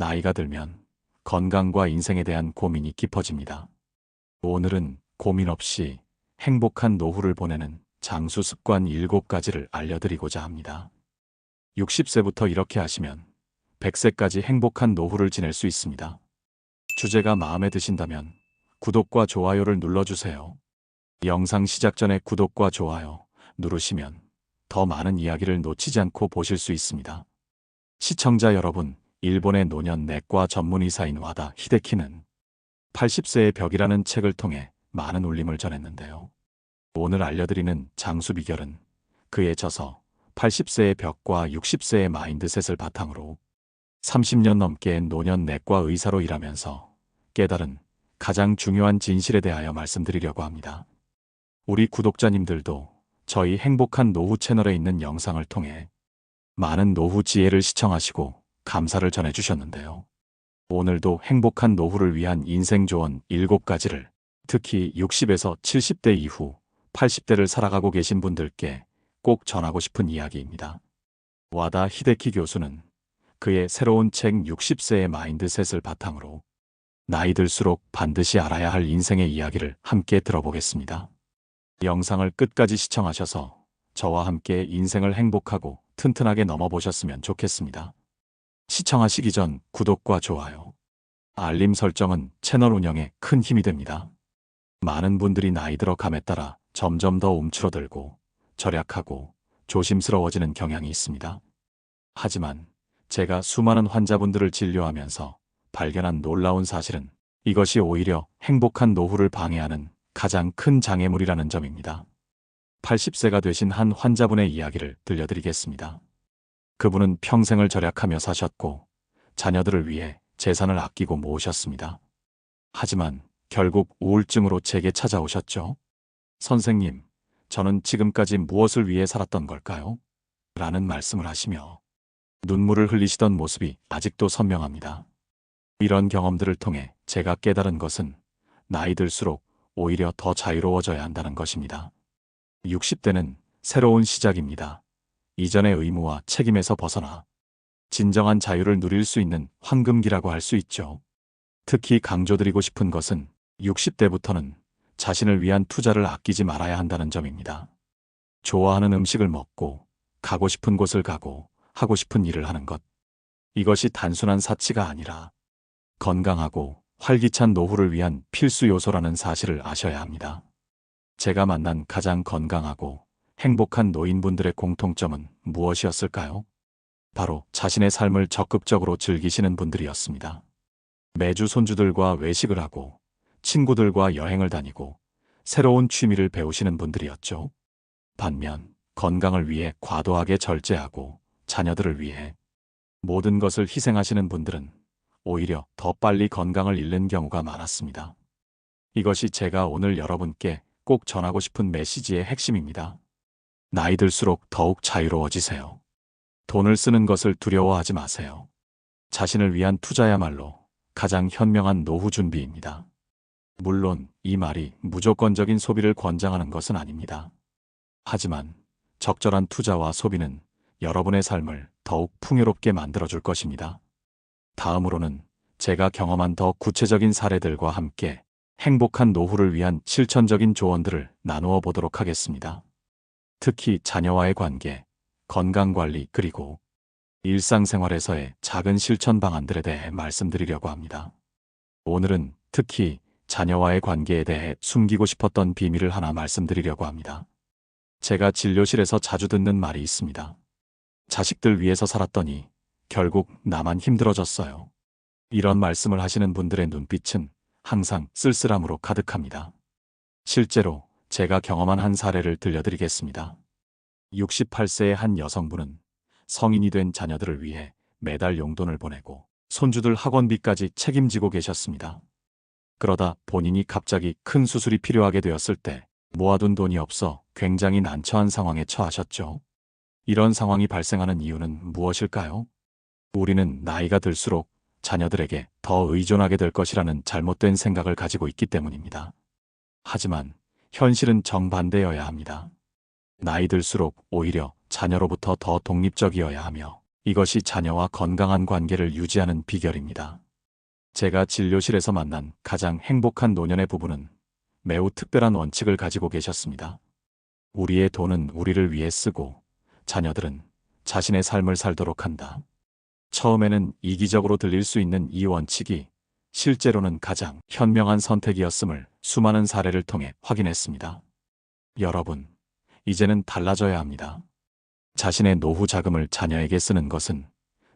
나이가 들면 건강과 인생에 대한 고민이 깊어집니다. 오늘은 고민 없이 행복한 노후를 보내는 장수 습관 7가지를 알려드리고자 합니다. 60세부터 이렇게 하시면 100세까지 행복한 노후를 지낼 수 있습니다. 주제가 마음에 드신다면 구독과 좋아요를 눌러주세요. 영상 시작 전에 구독과 좋아요 누르시면 더 많은 이야기를 놓치지 않고 보실 수 있습니다. 시청자 여러분, 일본의 노년 내과 전문의사인 와다 히데키는 80세의 벽이라는 책을 통해 많은 울림을 전했는데요. 오늘 알려드리는 장수 비결은 그의 저서 80세의 벽과 60세의 마인드셋을 바탕으로 30년 넘게 노년 내과 의사로 일하면서 깨달은 가장 중요한 진실에 대하여 말씀드리려고 합니다. 우리 구독자님들도 저희 행복한 노후 채널에 있는 영상을 통해 많은 노후 지혜를 시청하시고 감사를 전해주셨는데요. 오늘도 행복한 노후를 위한 인생 조언 7가지를 특히 60에서 70대 이후 80대를 살아가고 계신 분들께 꼭 전하고 싶은 이야기입니다. 와다 히데키 교수는 그의 새로운 책 60세의 마인드셋을 바탕으로 나이 들수록 반드시 알아야 할 인생의 이야기를 함께 들어보겠습니다. 영상을 끝까지 시청하셔서 저와 함께 인생을 행복하고 튼튼하게 넘어보셨으면 좋겠습니다. 시청하시기 전 구독과 좋아요, 알림 설정은 채널 운영에 큰 힘이 됩니다. 많은 분들이 나이 들어감에 따라 점점 더 움츠러들고 절약하고 조심스러워지는 경향이 있습니다. 하지만 제가 수많은 환자분들을 진료하면서 발견한 놀라운 사실은 이것이 오히려 행복한 노후를 방해하는 가장 큰 장애물이라는 점입니다. 80세가 되신 한 환자분의 이야기를 들려드리겠습니다. 그분은 평생을 절약하며 사셨고 자녀들을 위해 재산을 아끼고 모으셨습니다. 하지만 결국 우울증으로 제게 찾아오셨죠. 선생님, 저는 지금까지 무엇을 위해 살았던 걸까요? 라는 말씀을 하시며 눈물을 흘리시던 모습이 아직도 선명합니다. 이런 경험들을 통해 제가 깨달은 것은 나이 들수록 오히려 더 자유로워져야 한다는 것입니다. 60대는 새로운 시작입니다. 이전의 의무와 책임에서 벗어나 진정한 자유를 누릴 수 있는 황금기라고 할 수 있죠. 특히 강조드리고 싶은 것은 60대부터는 자신을 위한 투자를 아끼지 말아야 한다는 점입니다. 좋아하는 음식을 먹고 가고 싶은 곳을 가고 하고 싶은 일을 하는 것. 이것이 단순한 사치가 아니라 건강하고 활기찬 노후를 위한 필수 요소라는 사실을 아셔야 합니다. 제가 만난 가장 건강하고 행복한 노인분들의 공통점은 무엇이었을까요? 바로 자신의 삶을 적극적으로 즐기시는 분들이었습니다. 매주 손주들과 외식을 하고 친구들과 여행을 다니고 새로운 취미를 배우시는 분들이었죠. 반면 건강을 위해 과도하게 절제하고 자녀들을 위해 모든 것을 희생하시는 분들은 오히려 더 빨리 건강을 잃는 경우가 많았습니다. 이것이 제가 오늘 여러분께 꼭 전하고 싶은 메시지의 핵심입니다. 나이 들수록 더욱 자유로워지세요. 돈을 쓰는 것을 두려워하지 마세요. 자신을 위한 투자야말로 가장 현명한 노후 준비입니다. 물론 이 말이 무조건적인 소비를 권장하는 것은 아닙니다. 하지만 적절한 투자와 소비는 여러분의 삶을 더욱 풍요롭게 만들어줄 것입니다. 다음으로는 제가 경험한 더 구체적인 사례들과 함께 행복한 노후를 위한 실천적인 조언들을 나누어 보도록 하겠습니다. 특히 자녀와의 관계, 건강관리 그리고 일상생활에서의 작은 실천 방안들에 대해 말씀드리려고 합니다. 오늘은 특히 자녀와의 관계에 대해 숨기고 싶었던 비밀을 하나 말씀드리려고 합니다. 제가 진료실에서 자주 듣는 말이 있습니다. 자식들 위해서 살았더니 결국 나만 힘들어졌어요. 이런 말씀을 하시는 분들의 눈빛은 항상 쓸쓸함으로 가득합니다. 실제로 제가 경험한 한 사례를 들려드리겠습니다. 68세의 한 여성분은 성인이 된 자녀들을 위해 매달 용돈을 보내고 손주들 학원비까지 책임지고 계셨습니다. 그러다 본인이 갑자기 큰 수술이 필요하게 되었을 때 모아둔 돈이 없어 굉장히 난처한 상황에 처하셨죠. 이런 상황이 발생하는 이유는 무엇일까요? 우리는 나이가 들수록 자녀들에게 더 의존하게 될 것이라는 잘못된 생각을 가지고 있기 때문입니다. 하지만 현실은 정반대여야 합니다. 나이 들수록 오히려 자녀로부터 더 독립적이어야 하며 이것이 자녀와 건강한 관계를 유지하는 비결입니다. 제가 진료실에서 만난 가장 행복한 노년의 부부는 매우 특별한 원칙을 가지고 계셨습니다. 우리의 돈은 우리를 위해 쓰고 자녀들은 자신의 삶을 살도록 한다. 처음에는 이기적으로 들릴 수 있는 이 원칙이 실제로는 가장 현명한 선택이었음을 수많은 사례를 통해 확인했습니다. 여러분, 이제는 달라져야 합니다. 자신의 노후 자금을 자녀에게 쓰는 것은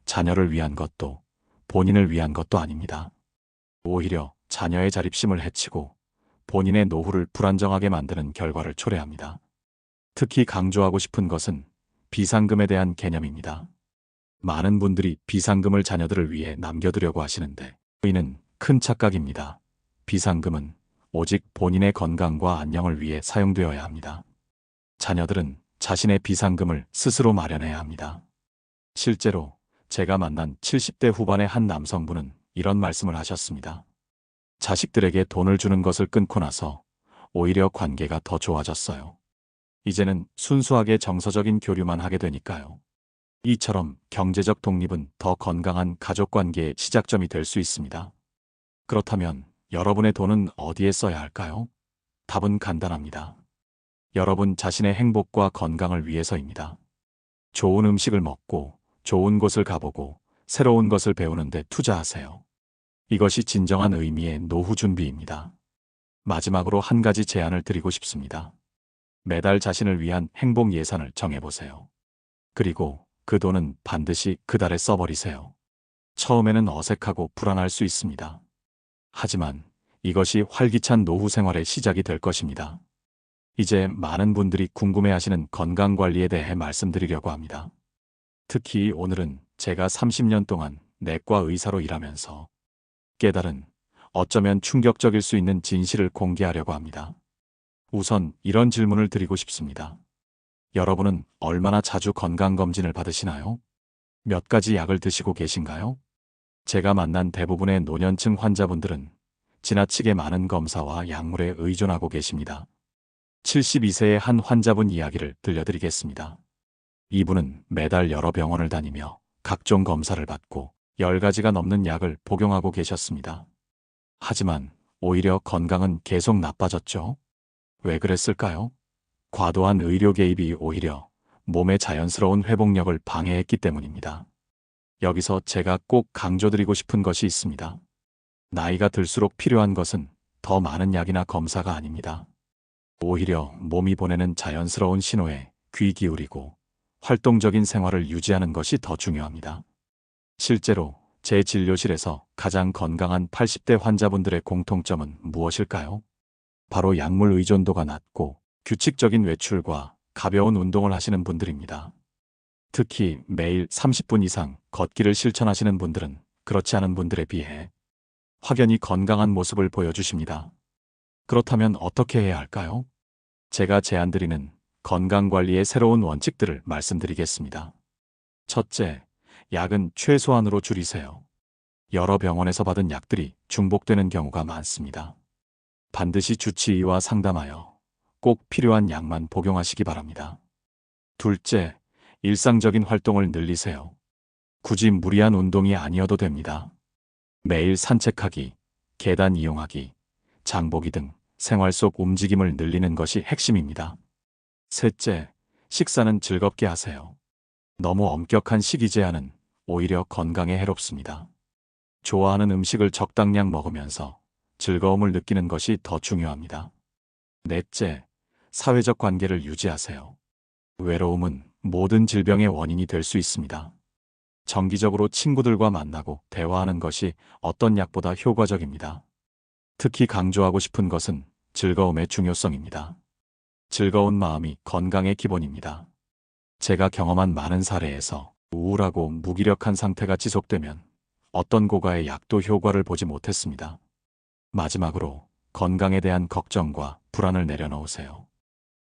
자녀를 위한 것도 본인을 위한 것도 아닙니다. 오히려 자녀의 자립심을 해치고 본인의 노후를 불안정하게 만드는 결과를 초래합니다. 특히 강조하고 싶은 것은 비상금에 대한 개념입니다. 많은 분들이 비상금을 자녀들을 위해 남겨두려고 하시는데 이는 큰 착각입니다. 비상금은 오직 본인의 건강과 안녕을 위해 사용되어야 합니다. 자녀들은 자신의 비상금을 스스로 마련해야 합니다. 실제로 제가 만난 70대 후반의 한 남성분은 이런 말씀을 하셨습니다. 자식들에게 돈을 주는 것을 끊고 나서 오히려 관계가 더 좋아졌어요. 이제는 순수하게 정서적인 교류만 하게 되니까요. 이처럼 경제적 독립은 더 건강한 가족 관계의 시작점이 될 수 있습니다. 그렇다면 여러분의 돈은 어디에 써야 할까요? 답은 간단합니다. 여러분 자신의 행복과 건강을 위해서입니다. 좋은 음식을 먹고 좋은 곳을 가보고 새로운 것을 배우는 데 투자하세요. 이것이 진정한 의미의 노후 준비입니다. 마지막으로 한 가지 제안을 드리고 싶습니다. 매달 자신을 위한 행복 예산을 정해보세요. 그리고 그 돈은 반드시 그 달에 써버리세요. 처음에는 어색하고 불안할 수 있습니다. 하지만 이것이 활기찬 노후 생활의 시작이 될 것입니다. 이제 많은 분들이 궁금해하시는 건강관리에 대해 말씀드리려고 합니다. 특히 오늘은 제가 30년 동안 내과 의사로 일하면서 깨달은 어쩌면 충격적일 수 있는 진실을 공개하려고 합니다. 우선 이런 질문을 드리고 싶습니다. 여러분은 얼마나 자주 건강검진을 받으시나요? 몇 가지 약을 드시고 계신가요? 제가 만난 대부분의 노년층 환자분들은 지나치게 많은 검사와 약물에 의존하고 계십니다. 72세의 한 환자분 이야기를 들려드리겠습니다. 이분은 매달 여러 병원을 다니며 각종 검사를 받고 10가지가 넘는 약을 복용하고 계셨습니다. 하지만 오히려 건강은 계속 나빠졌죠. 왜 그랬을까요? 과도한 의료 개입이 오히려 몸의 자연스러운 회복력을 방해했기 때문입니다. 여기서 제가 꼭 강조드리고 싶은 것이 있습니다. 나이가 들수록 필요한 것은 더 많은 약이나 검사가 아닙니다. 오히려 몸이 보내는 자연스러운 신호에 귀 기울이고 활동적인 생활을 유지하는 것이 더 중요합니다. 실제로 제 진료실에서 가장 건강한 80대 환자분들의 공통점은 무엇일까요? 바로 약물 의존도가 낮고 규칙적인 외출과 가벼운 운동을 하시는 분들입니다. 특히 매일 30분 이상 걷기를 실천하시는 분들은 그렇지 않은 분들에 비해 확연히 건강한 모습을 보여주십니다. 그렇다면 어떻게 해야 할까요? 제가 제안드리는 건강관리의 새로운 원칙들을 말씀드리겠습니다. 첫째, 약은 최소한으로 줄이세요. 여러 병원에서 받은 약들이 중복되는 경우가 많습니다. 반드시 주치의와 상담하여 꼭 필요한 약만 복용하시기 바랍니다. 둘째, 일상적인 활동을 늘리세요. 굳이 무리한 운동이 아니어도 됩니다. 매일 산책하기, 계단 이용하기, 장보기 등 생활 속 움직임을 늘리는 것이 핵심입니다. 셋째, 식사는 즐겁게 하세요. 너무 엄격한 식이 제한은 오히려 건강에 해롭습니다. 좋아하는 음식을 적당량 먹으면서 즐거움을 느끼는 것이 더 중요합니다. 넷째, 사회적 관계를 유지하세요. 외로움은 모든 질병의 원인이 될 수 있습니다. 정기적으로 친구들과 만나고 대화하는 것이 어떤 약보다 효과적입니다. 특히 강조하고 싶은 것은 즐거움의 중요성입니다. 즐거운 마음이 건강의 기본입니다. 제가 경험한 많은 사례에서 우울하고 무기력한 상태가 지속되면 어떤 고가의 약도 효과를 보지 못했습니다. 마지막으로 건강에 대한 걱정과 불안을 내려놓으세요.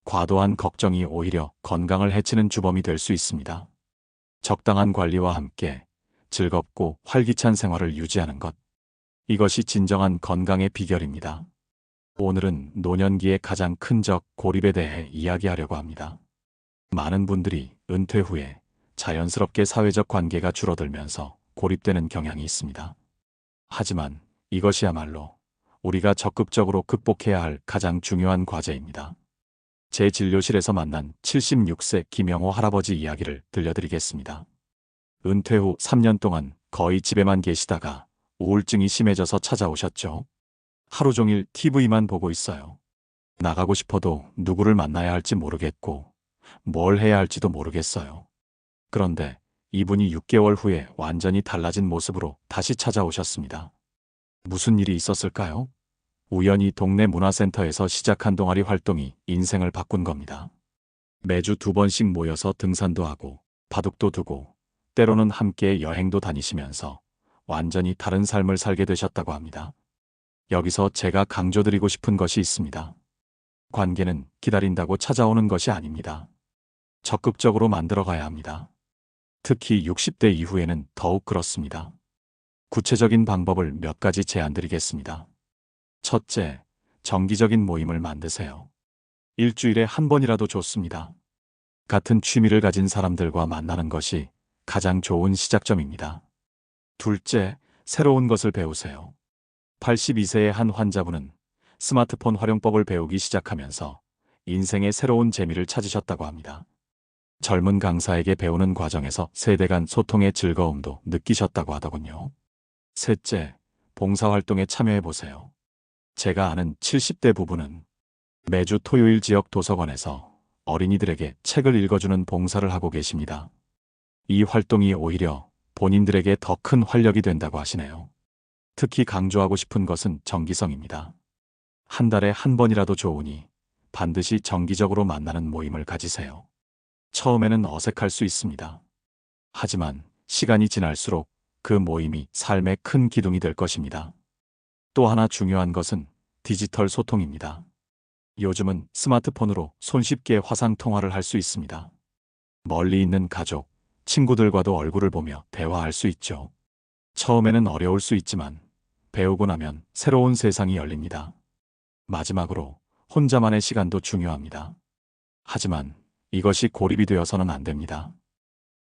과도한 걱정이 오히려 건강을 해치는 주범이 될 수 있습니다. 적당한 관리와 함께 즐겁고 활기찬 생활을 유지하는 것. 이것이 진정한 건강의 비결입니다. 오늘은 노년기의 가장 큰 적, 고립에 대해 이야기하려고 합니다. 많은 분들이 은퇴 후에 자연스럽게 사회적 관계가 줄어들면서 고립되는 경향이 있습니다. 하지만 이것이야말로 우리가 적극적으로 극복해야 할 가장 중요한 과제입니다. 제 진료실에서 만난 76세 김영호 할아버지 이야기를 들려드리겠습니다. 은퇴 후 3년 동안 거의 집에만 계시다가 우울증이 심해져서 찾아오셨죠. 하루 종일 TV만 보고 있어요. 나가고 싶어도 누구를 만나야 할지 모르겠고 뭘 해야 할지도 모르겠어요. 그런데 이분이 6개월 후에 완전히 달라진 모습으로 다시 찾아오셨습니다. 무슨 일이 있었을까요? 우연히 동네 문화센터에서 시작한 동아리 활동이 인생을 바꾼 겁니다. 매주 2번씩 모여서 등산도 하고 바둑도 두고 때로는 함께 여행도 다니시면서 완전히 다른 삶을 살게 되셨다고 합니다. 여기서 제가 강조드리고 싶은 것이 있습니다. 관계는 기다린다고 찾아오는 것이 아닙니다. 적극적으로 만들어가야 합니다. 특히 60대 이후에는 더욱 그렇습니다. 구체적인 방법을 몇 가지 제안드리겠습니다. 첫째, 정기적인 모임을 만드세요. 일주일에 한 번이라도 좋습니다. 같은 취미를 가진 사람들과 만나는 것이 가장 좋은 시작점입니다. 둘째, 새로운 것을 배우세요. 82세의 한 환자분은 스마트폰 활용법을 배우기 시작하면서 인생의 새로운 재미를 찾으셨다고 합니다. 젊은 강사에게 배우는 과정에서 세대 간 소통의 즐거움도 느끼셨다고 하더군요. 셋째, 봉사활동에 참여해보세요. 제가 아는 70대 부부는 매주 토요일 지역 도서관에서 어린이들에게 책을 읽어주는 봉사를 하고 계십니다. 이 활동이 오히려 본인들에게 더 큰 활력이 된다고 하시네요. 특히 강조하고 싶은 것은 정기성입니다. 한 달에 한 번이라도 좋으니 반드시 정기적으로 만나는 모임을 가지세요. 처음에는 어색할 수 있습니다. 하지만 시간이 지날수록 그 모임이 삶의 큰 기둥이 될 것입니다. 또 하나 중요한 것은 디지털 소통입니다. 요즘은 스마트폰으로 손쉽게 화상통화를 할 수 있습니다. 멀리 있는 가족, 친구들과도 얼굴을 보며 대화할 수 있죠. 처음에는 어려울 수 있지만 배우고 나면 새로운 세상이 열립니다. 마지막으로 혼자만의 시간도 중요합니다. 하지만 이것이 고립이 되어서는 안 됩니다.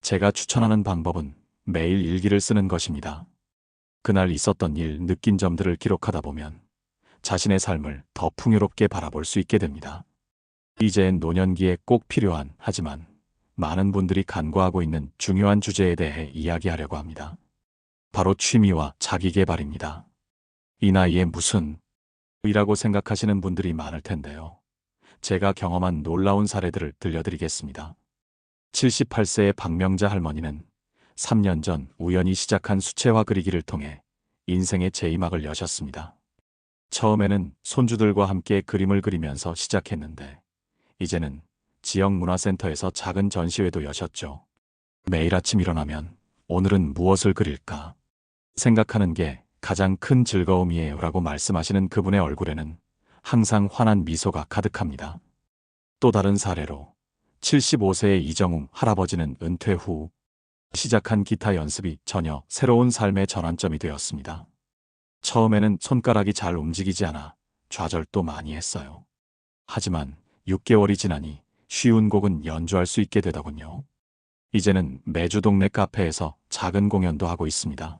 제가 추천하는 방법은 매일 일기를 쓰는 것입니다. 그날 있었던 일, 느낀 점들을 기록하다 보면 자신의 삶을 더 풍요롭게 바라볼 수 있게 됩니다. 이젠 노년기에 꼭 필요한, 하지만 많은 분들이 간과하고 있는 중요한 주제에 대해 이야기하려고 합니다. 바로 취미와 자기계발입니다. 이 나이에 무슨 이라고 생각하시는 분들이 많을 텐데요. 제가 경험한 놀라운 사례들을 들려드리겠습니다. 78세의 박명자 할머니는 3년 전 우연히 시작한 수채화 그리기를 통해 인생의 제2막을 여셨습니다. 처음에는 손주들과 함께 그림을 그리면서 시작했는데 이제는 지역 문화센터에서 작은 전시회도 여셨죠. 매일 아침 일어나면 오늘은 무엇을 그릴까 생각하는 게 가장 큰 즐거움이에요 라고 말씀하시는 그분의 얼굴에는 항상 환한 미소가 가득합니다. 또 다른 사례로 75세의 이정웅 할아버지는 은퇴 후 시작한 기타 연습이 전혀 새로운 삶의 전환점이 되었습니다. 처음에는 손가락이 잘 움직이지 않아 좌절도 많이 했어요. 하지만 6개월이 지나니 쉬운 곡은 연주할 수 있게 되더군요. 이제는 매주 동네 카페에서 작은 공연도 하고 있습니다.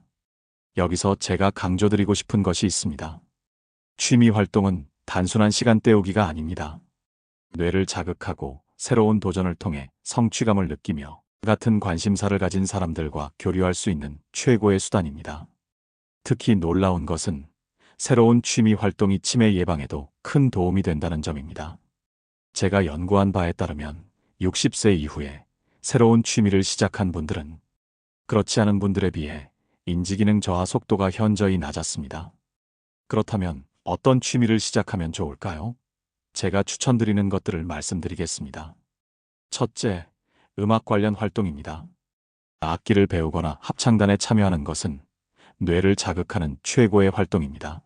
여기서 제가 강조드리고 싶은 것이 있습니다. 취미 활동은 단순한 시간 때우기가 아닙니다. 뇌를 자극하고 새로운 도전을 통해 성취감을 느끼며 같은 관심사를 가진 사람들과 교류할 수 있는 최고의 수단입니다. 특히 놀라운 것은 새로운 취미 활동이 치매 예방에도 큰 도움이 된다는 점입니다. 제가 연구한 바에 따르면 60세 이후에 새로운 취미를 시작한 분들은 그렇지 않은 분들에 비해 인지기능 저하 속도가 현저히 낮았습니다. 그렇다면 어떤 취미를 시작하면 좋을까요? 제가 추천드리는 것들을 말씀드리겠습니다. 첫째, 음악 관련 활동입니다. 악기를 배우거나 합창단에 참여하는 것은 뇌를 자극하는 최고의 활동입니다.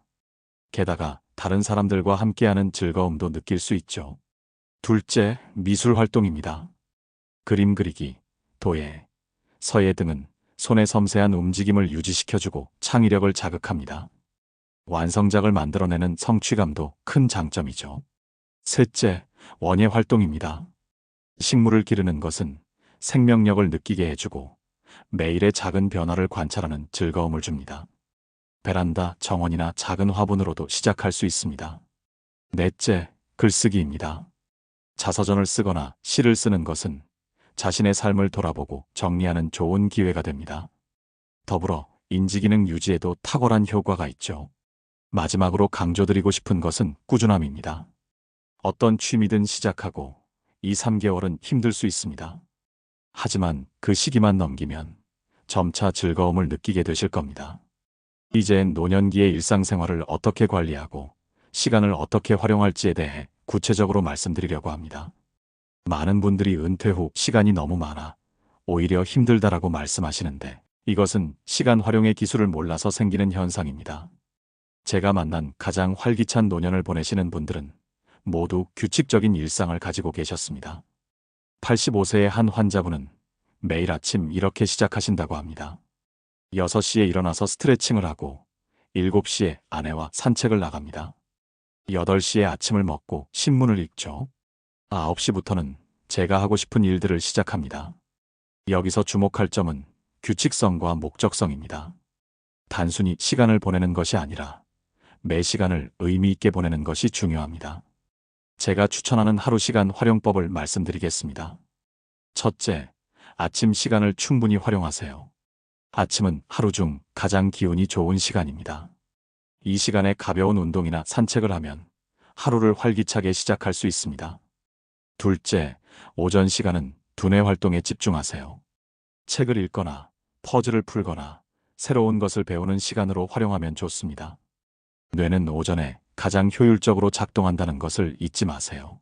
게다가 다른 사람들과 함께하는 즐거움도 느낄 수 있죠. 둘째, 미술 활동입니다. 그림 그리기, 도예, 서예 등은 손의 섬세한 움직임을 유지시켜주고 창의력을 자극합니다. 완성작을 만들어내는 성취감도 큰 장점이죠. 셋째, 원예 활동입니다. 식물을 기르는 것은 생명력을 느끼게 해주고 매일의 작은 변화를 관찰하는 즐거움을 줍니다. 베란다, 정원이나 작은 화분으로도 시작할 수 있습니다. 넷째, 글쓰기입니다. 자서전을 쓰거나 시를 쓰는 것은 자신의 삶을 돌아보고 정리하는 좋은 기회가 됩니다. 더불어 인지기능 유지에도 탁월한 효과가 있죠. 마지막으로 강조드리고 싶은 것은 꾸준함입니다. 어떤 취미든 시작하고 2, 3개월은 힘들 수 있습니다. 하지만 그 시기만 넘기면 점차 즐거움을 느끼게 되실 겁니다. 이젠 노년기의 일상생활을 어떻게 관리하고 시간을 어떻게 활용할지에 대해 구체적으로 말씀드리려고 합니다. 많은 분들이 은퇴 후 시간이 너무 많아 오히려 힘들다라고 말씀하시는데 이것은 시간 활용의 기술을 몰라서 생기는 현상입니다. 제가 만난 가장 활기찬 노년을 보내시는 분들은 모두 규칙적인 일상을 가지고 계셨습니다. 85세의 한 환자분은 매일 아침 이렇게 시작하신다고 합니다. 6시에 일어나서 스트레칭을 하고 7시에 아내와 산책을 나갑니다. 8시에 아침을 먹고 신문을 읽죠. 9시부터는 제가 하고 싶은 일들을 시작합니다. 여기서 주목할 점은 규칙성과 목적성입니다. 단순히 시간을 보내는 것이 아니라 매 시간을 의미 있게 보내는 것이 중요합니다. 제가 추천하는 하루 시간 활용법을 말씀드리겠습니다. 첫째, 아침 시간을 충분히 활용하세요. 아침은 하루 중 가장 기운이 좋은 시간입니다. 이 시간에 가벼운 운동이나 산책을 하면 하루를 활기차게 시작할 수 있습니다. 둘째, 오전 시간은 두뇌 활동에 집중하세요. 책을 읽거나 퍼즐을 풀거나 새로운 것을 배우는 시간으로 활용하면 좋습니다. 뇌는 오전에 가장 효율적으로 작동한다는 것을 잊지 마세요.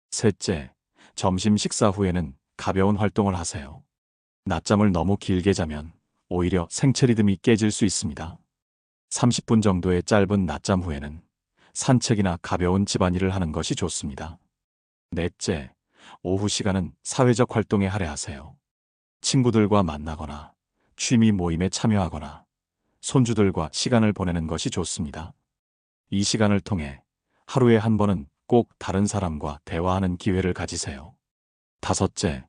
셋째, 점심 식사 후에는 가벼운 활동을 하세요. 낮잠을 너무 길게 자면 오히려 생체 리듬이 깨질 수 있습니다. 30분 정도의 짧은 낮잠 후에는 산책이나 가벼운 집안일을 하는 것이 좋습니다. 넷째, 오후 시간은 사회적 활동에 할애하세요. 친구들과 만나거나 취미 모임에 참여하거나 손주들과 시간을 보내는 것이 좋습니다. 이 시간을 통해 하루에 한 번은 꼭 다른 사람과 대화하는 기회를 가지세요. 다섯째,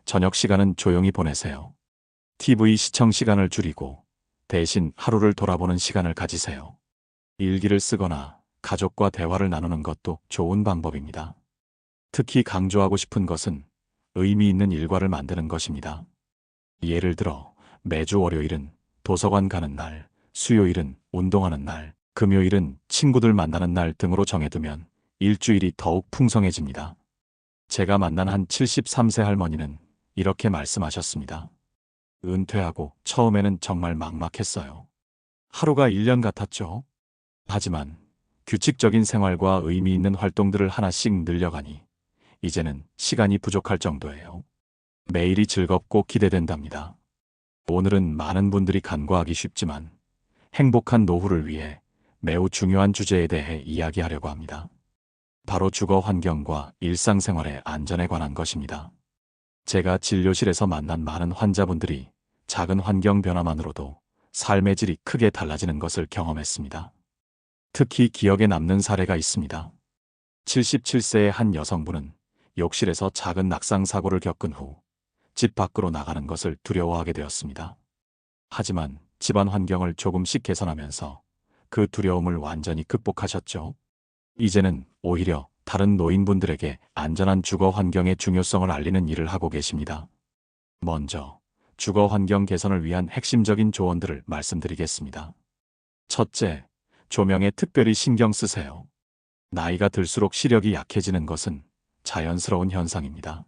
저녁 시간은 조용히 보내세요. TV 시청 시간을 줄이고 대신 하루를 돌아보는 시간을 가지세요. 일기를 쓰거나 가족과 대화를 나누는 것도 좋은 방법입니다. 특히 강조하고 싶은 것은 의미 있는 일과를 만드는 것입니다. 예를 들어 매주 월요일은 도서관 가는 날, 수요일은 운동하는 날, 금요일은 친구들 만나는 날 등으로 정해두면 일주일이 더욱 풍성해집니다. 제가 만난 한 73세 할머니는 이렇게 말씀하셨습니다. 은퇴하고 처음에는 정말 막막했어요. 하루가 1년 같았죠. 하지만 규칙적인 생활과 의미 있는 활동들을 하나씩 늘려가니 이제는 시간이 부족할 정도예요. 매일이 즐겁고 기대된답니다. 오늘은 많은 분들이 간과하기 쉽지만 행복한 노후를 위해 매우 중요한 주제에 대해 이야기하려고 합니다. 바로 주거 환경과 일상생활의 안전에 관한 것입니다. 제가 진료실에서 만난 많은 환자분들이 작은 환경 변화만으로도 삶의 질이 크게 달라지는 것을 경험했습니다. 특히 기억에 남는 사례가 있습니다. 77세의 한 여성분은 욕실에서 작은 낙상 사고를 겪은 후 집 밖으로 나가는 것을 두려워하게 되었습니다. 하지만 집안 환경을 조금씩 개선하면서 그 두려움을 완전히 극복하셨죠. 이제는 오히려 다른 노인분들에게 안전한 주거 환경의 중요성을 알리는 일을 하고 계십니다. 먼저 주거 환경 개선을 위한 핵심적인 조언들을 말씀드리겠습니다. 첫째, 조명에 특별히 신경 쓰세요. 나이가 들수록 시력이 약해지는 것은 자연스러운 현상입니다.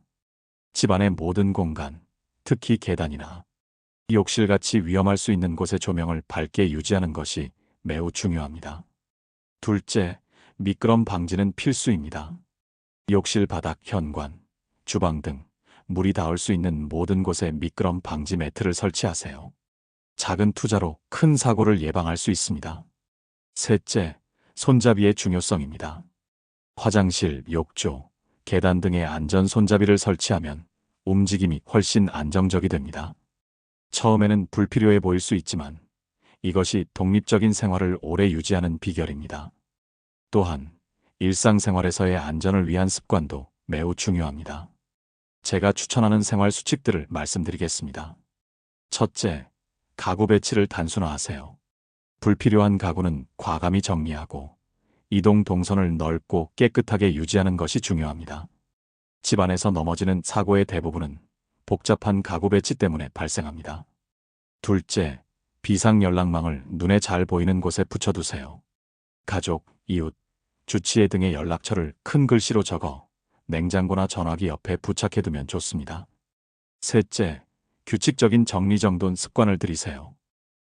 집안의 모든 공간, 특히 계단이나 욕실같이 위험할 수 있는 곳의 조명을 밝게 유지하는 것이 매우 중요합니다. 둘째, 미끄럼 방지는 필수입니다. 욕실 바닥, 현관, 주방 등 물이 닿을 수 있는 모든 곳에 미끄럼 방지 매트를 설치하세요. 작은 투자로 큰 사고를 예방할 수 있습니다. 셋째, 손잡이의 중요성입니다. 화장실, 욕조, 계단 등에 안전 손잡이를 설치하면 움직임이 훨씬 안정적이 됩니다. 처음에는 불필요해 보일 수 있지만 이것이 독립적인 생활을 오래 유지하는 비결입니다. 또한 일상생활에서의 안전을 위한 습관도 매우 중요합니다. 제가 추천하는 생활 수칙들을 말씀드리겠습니다. 첫째, 가구 배치를 단순화하세요. 불필요한 가구는 과감히 정리하고 이동 동선을 넓고 깨끗하게 유지하는 것이 중요합니다. 집안에서 넘어지는 사고의 대부분은 복잡한 가구 배치 때문에 발생합니다. 둘째, 비상 연락망을 눈에 잘 보이는 곳에 붙여두세요. 가족, 이웃, 주치의 등의 연락처를 큰 글씨로 적어 냉장고나 전화기 옆에 부착해두면 좋습니다. 셋째, 규칙적인 정리정돈 습관을 들이세요.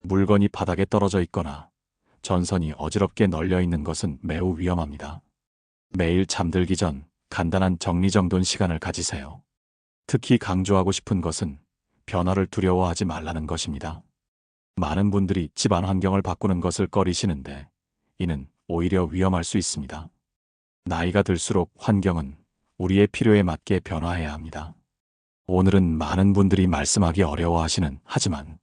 물건이 바닥에 떨어져 있거나 전선이 어지럽게 널려 있는 것은 매우 위험합니다. 매일 잠들기 전 간단한 정리정돈 시간을 가지세요. 특히 강조하고 싶은 것은 변화를 두려워하지 말라는 것입니다. 많은 분들이 집안 환경을 바꾸는 것을 꺼리시는데 이는 오히려 위험할 수 있습니다. 나이가 들수록 환경은 우리의 필요에 맞게 변화해야 합니다. 오늘은 많은 분들이 말씀하기 어려워하시는 하지만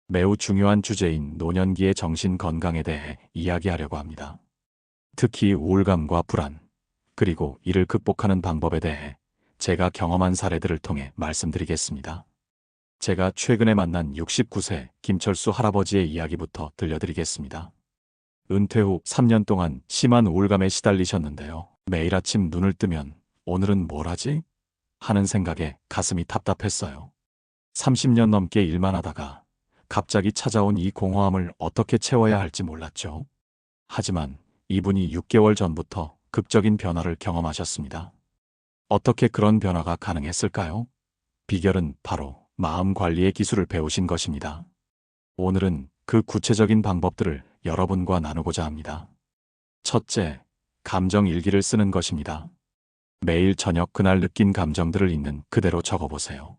매우 중요한 주제인 노년기의 정신 건강에 대해 이야기하려고 합니다. 특히 우울감과 불안, 그리고 이를 극복하는 방법에 대해 제가 경험한 사례들을 통해 말씀드리겠습니다. 제가 최근에 만난 69세 김철수 할아버지의 이야기부터 들려드리겠습니다. 은퇴 후 3년 동안 심한 우울감에 시달리셨는데요. 매일 아침 눈을 뜨면 오늘은 뭘 하지? 하는 생각에 가슴이 답답했어요. 30년 넘게 일만 하다가 갑자기 찾아온 이 공허함을 어떻게 채워야 할지 몰랐죠. 하지만 이분이 6개월 전부터 극적인 변화를 경험하셨습니다. 어떻게 그런 변화가 가능했을까요? 비결은 바로 마음 관리의 기술을 배우신 것입니다. 오늘은 그 구체적인 방법들을 여러분과 나누고자 합니다. 첫째, 감정 일기를 쓰는 것입니다. 매일 저녁 그날 느낀 감정들을 있는 그대로 적어보세요.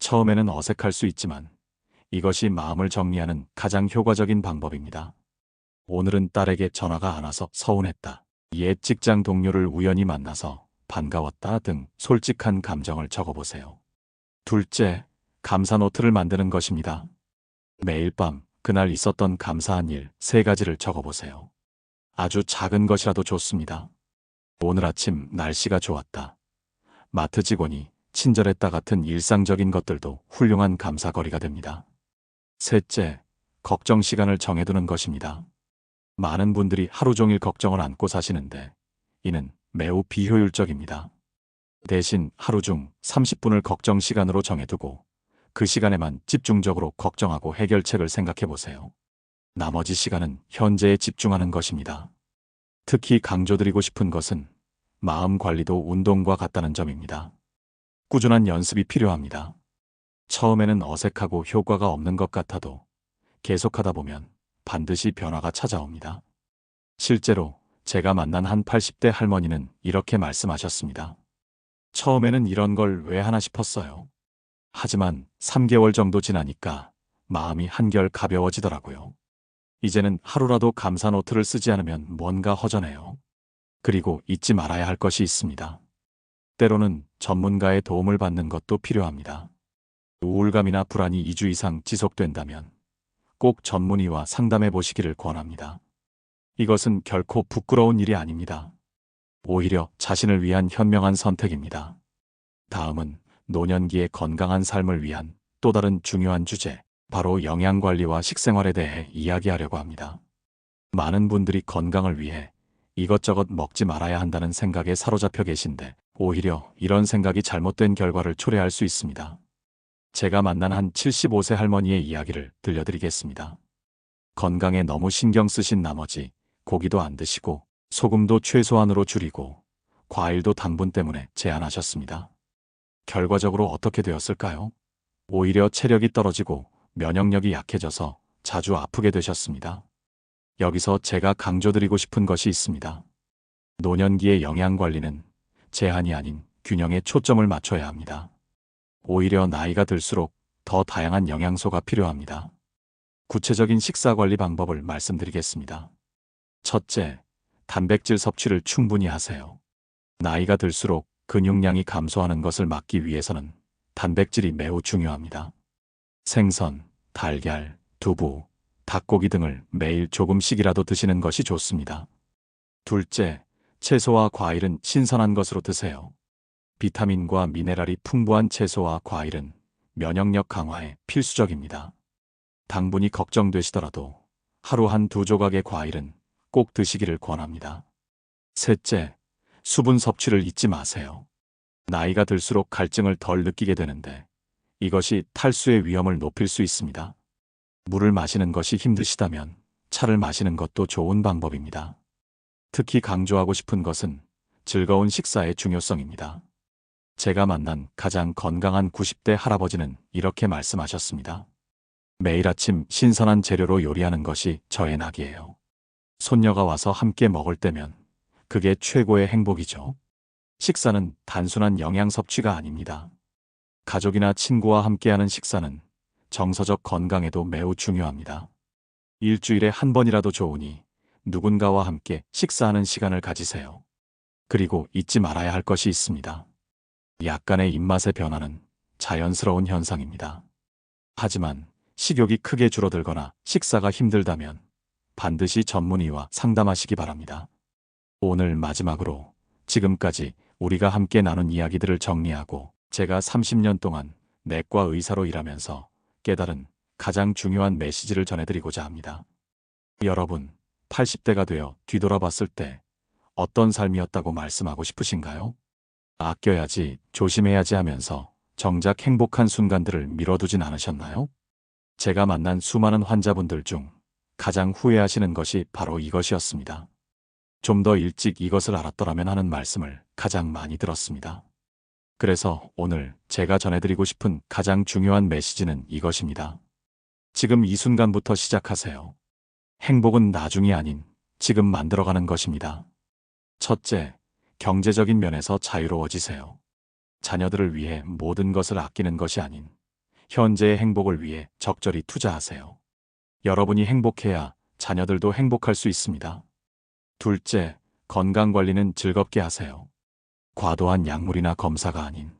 처음에는 어색할 수 있지만 이것이 마음을 정리하는 가장 효과적인 방법입니다. 오늘은 딸에게 전화가 안 와서 서운했다. 옛 직장 동료를 우연히 만나서 반가웠다 등 솔직한 감정을 적어보세요. 둘째, 감사 노트를 만드는 것입니다. 매일 밤 그날 있었던 감사한 일 3가지를 적어보세요. 아주 작은 것이라도 좋습니다. 오늘 아침 날씨가 좋았다. 마트 직원이 친절했다 같은 일상적인 것들도 훌륭한 감사거리가 됩니다. 셋째, 걱정 시간을 정해두는 것입니다. 많은 분들이 하루 종일 걱정을 안고 사시는데 이는 매우 비효율적입니다. 대신 하루 중 30분을 걱정 시간으로 정해두고 그 시간에만 집중적으로 걱정하고 해결책을 생각해 보세요. 나머지 시간은 현재에 집중하는 것입니다. 특히 강조드리고 싶은 것은 마음 관리도 운동과 같다는 점입니다. 꾸준한 연습이 필요합니다. 처음에는 어색하고 효과가 없는 것 같아도 계속하다 보면 반드시 변화가 찾아옵니다. 실제로 제가 만난 한 80대 할머니는 이렇게 말씀하셨습니다. 처음에는 이런 걸 왜 하나 싶었어요. 하지만 3개월 정도 지나니까 마음이 한결 가벼워지더라고요. 이제는 하루라도 감사 노트를 쓰지 않으면 뭔가 허전해요. 그리고 잊지 말아야 할 것이 있습니다. 때로는 전문가의 도움을 받는 것도 필요합니다. 우울감이나 불안이 2주 이상 지속된다면 꼭 전문의와 상담해 보시기를 권합니다. 이것은 결코 부끄러운 일이 아닙니다. 오히려 자신을 위한 현명한 선택입니다. 다음은 노년기의 건강한 삶을 위한 또 다른 중요한 주제, 바로 영양관리와 식생활에 대해 이야기하려고 합니다. 많은 분들이 건강을 위해 이것저것 먹지 말아야 한다는 생각에 사로잡혀 계신데 오히려 이런 생각이 잘못된 결과를 초래할 수 있습니다. 제가 만난 한 75세 할머니의 이야기를 들려드리겠습니다. 건강에 너무 신경 쓰신 나머지 고기도 안 드시고 소금도 최소한으로 줄이고 과일도 당분 때문에 제한하셨습니다. 결과적으로 어떻게 되었을까요? 오히려 체력이 떨어지고 면역력이 약해져서 자주 아프게 되셨습니다. 여기서 제가 강조드리고 싶은 것이 있습니다. 노년기의 영양관리는 제한이 아닌 균형에 초점을 맞춰야 합니다. 오히려 나이가 들수록 더 다양한 영양소가 필요합니다. 구체적인 식사관리 방법을 말씀드리겠습니다. 첫째, 단백질 섭취를 충분히 하세요. 나이가 들수록 근육량이 감소하는 것을 막기 위해서는 단백질이 매우 중요합니다. 생선, 달걀, 두부, 닭고기 등을 매일 조금씩이라도 드시는 것이 좋습니다. 둘째, 채소와 과일은 신선한 것으로 드세요. 비타민과 미네랄이 풍부한 채소와 과일은 면역력 강화에 필수적입니다. 당분이 걱정되시더라도 하루 한두 조각의 과일은 꼭 드시기를 권합니다. 셋째, 수분 섭취를 잊지 마세요. 나이가 들수록 갈증을 덜 느끼게 되는데 이것이 탈수의 위험을 높일 수 있습니다. 물을 마시는 것이 힘드시다면 차를 마시는 것도 좋은 방법입니다. 특히 강조하고 싶은 것은 즐거운 식사의 중요성입니다. 제가 만난 가장 건강한 90대 할아버지는 이렇게 말씀하셨습니다. 매일 아침 신선한 재료로 요리하는 것이 저의 낙이에요. 손녀가 와서 함께 먹을 때면 그게 최고의 행복이죠. 식사는 단순한 영양 섭취가 아닙니다. 가족이나 친구와 함께하는 식사는 정서적 건강에도 매우 중요합니다. 일주일에 한 번이라도 좋으니 누군가와 함께 식사하는 시간을 가지세요. 그리고 잊지 말아야 할 것이 있습니다. 약간의 입맛의 변화는 자연스러운 현상입니다. 하지만 식욕이 크게 줄어들거나 식사가 힘들다면 반드시 전문의와 상담하시기 바랍니다. 오늘 마지막으로 지금까지 우리가 함께 나눈 이야기들을 정리하고 제가 30년 동안 내과 의사로 일하면서 깨달은 가장 중요한 메시지를 전해드리고자 합니다. 여러분, 80대가 되어 뒤돌아봤을 때 어떤 삶이었다고 말씀하고 싶으신가요? 아껴야지, 조심해야지 하면서 정작 행복한 순간들을 미뤄두진 않으셨나요? 제가 만난 수많은 환자분들 중 가장 후회하시는 것이 바로 이것이었습니다. 좀 더 일찍 이것을 알았더라면 하는 말씀을 가장 많이 들었습니다. 그래서 오늘 제가 전해드리고 싶은 가장 중요한 메시지는 이것입니다. 지금 이 순간부터 시작하세요. 행복은 나중이 아닌 지금 만들어가는 것입니다. 첫째, 경제적인 면에서 자유로워지세요. 자녀들을 위해 모든 것을 아끼는 것이 아닌 현재의 행복을 위해 적절히 투자하세요. 여러분이 행복해야 자녀들도 행복할 수 있습니다. 둘째, 건강관리는 즐겁게 하세요. 과도한 약물이나 검사가 아닌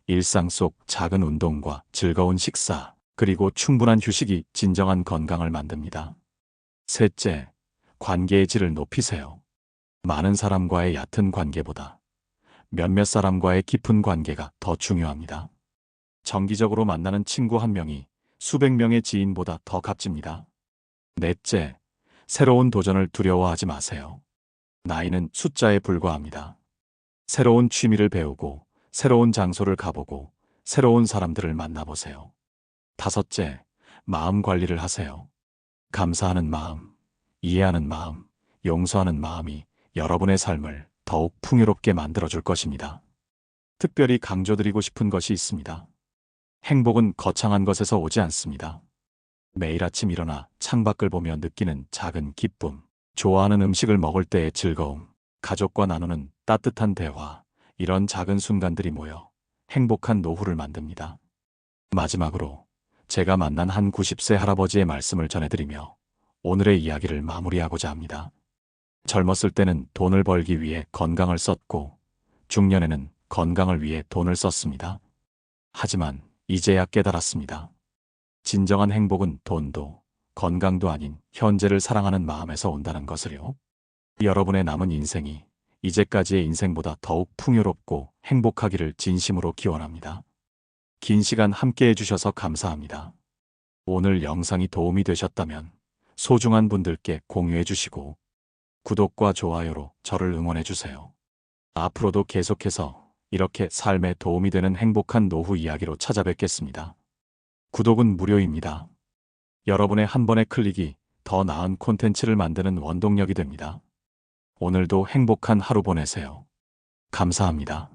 일상 속 작은 운동과 즐거운 식사, 그리고 충분한 휴식이 진정한 건강을 만듭니다. 셋째, 관계의 질을 높이세요. 많은 사람과의 얕은 관계보다 몇몇 사람과의 깊은 관계가 더 중요합니다. 정기적으로 만나는 친구 한 명이 수백 명의 지인보다 더 값집니다. 넷째, 새로운 도전을 두려워하지 마세요. 나이는 숫자에 불과합니다. 새로운 취미를 배우고, 새로운 장소를 가보고, 새로운 사람들을 만나보세요. 다섯째, 마음 관리를 하세요. 감사하는 마음, 이해하는 마음, 용서하는 마음이 여러분의 삶을 더욱 풍요롭게 만들어줄 것입니다. 특별히 강조드리고 싶은 것이 있습니다. 행복은 거창한 것에서 오지 않습니다. 매일 아침 일어나 창밖을 보며 느끼는 작은 기쁨, 좋아하는 음식을 먹을 때의 즐거움, 가족과 나누는 따뜻한 대화, 이런 작은 순간들이 모여 행복한 노후를 만듭니다. 마지막으로 제가 만난 한 90세 할아버지의 말씀을 전해드리며 오늘의 이야기를 마무리하고자 합니다. 젊었을 때는 돈을 벌기 위해 건강을 썼고 중년에는 건강을 위해 돈을 썼습니다. 하지만 이제야 깨달았습니다. 진정한 행복은 돈도 건강도 아닌 현재를 사랑하는 마음에서 온다는 것을요. 여러분의 남은 인생이 이제까지의 인생보다 더욱 풍요롭고 행복하기를 진심으로 기원합니다. 긴 시간 함께 해주셔서 감사합니다. 오늘 영상이 도움이 되셨다면 소중한 분들께 공유해 주시고 구독과 좋아요로 저를 응원해 주세요. 앞으로도 계속해서 이렇게 삶에 도움이 되는 행복한 노후 이야기로 찾아뵙겠습니다. 구독은 무료입니다. 여러분의 한 번의 클릭이 더 나은 콘텐츠를 만드는 원동력이 됩니다. 오늘도 행복한 하루 보내세요. 감사합니다.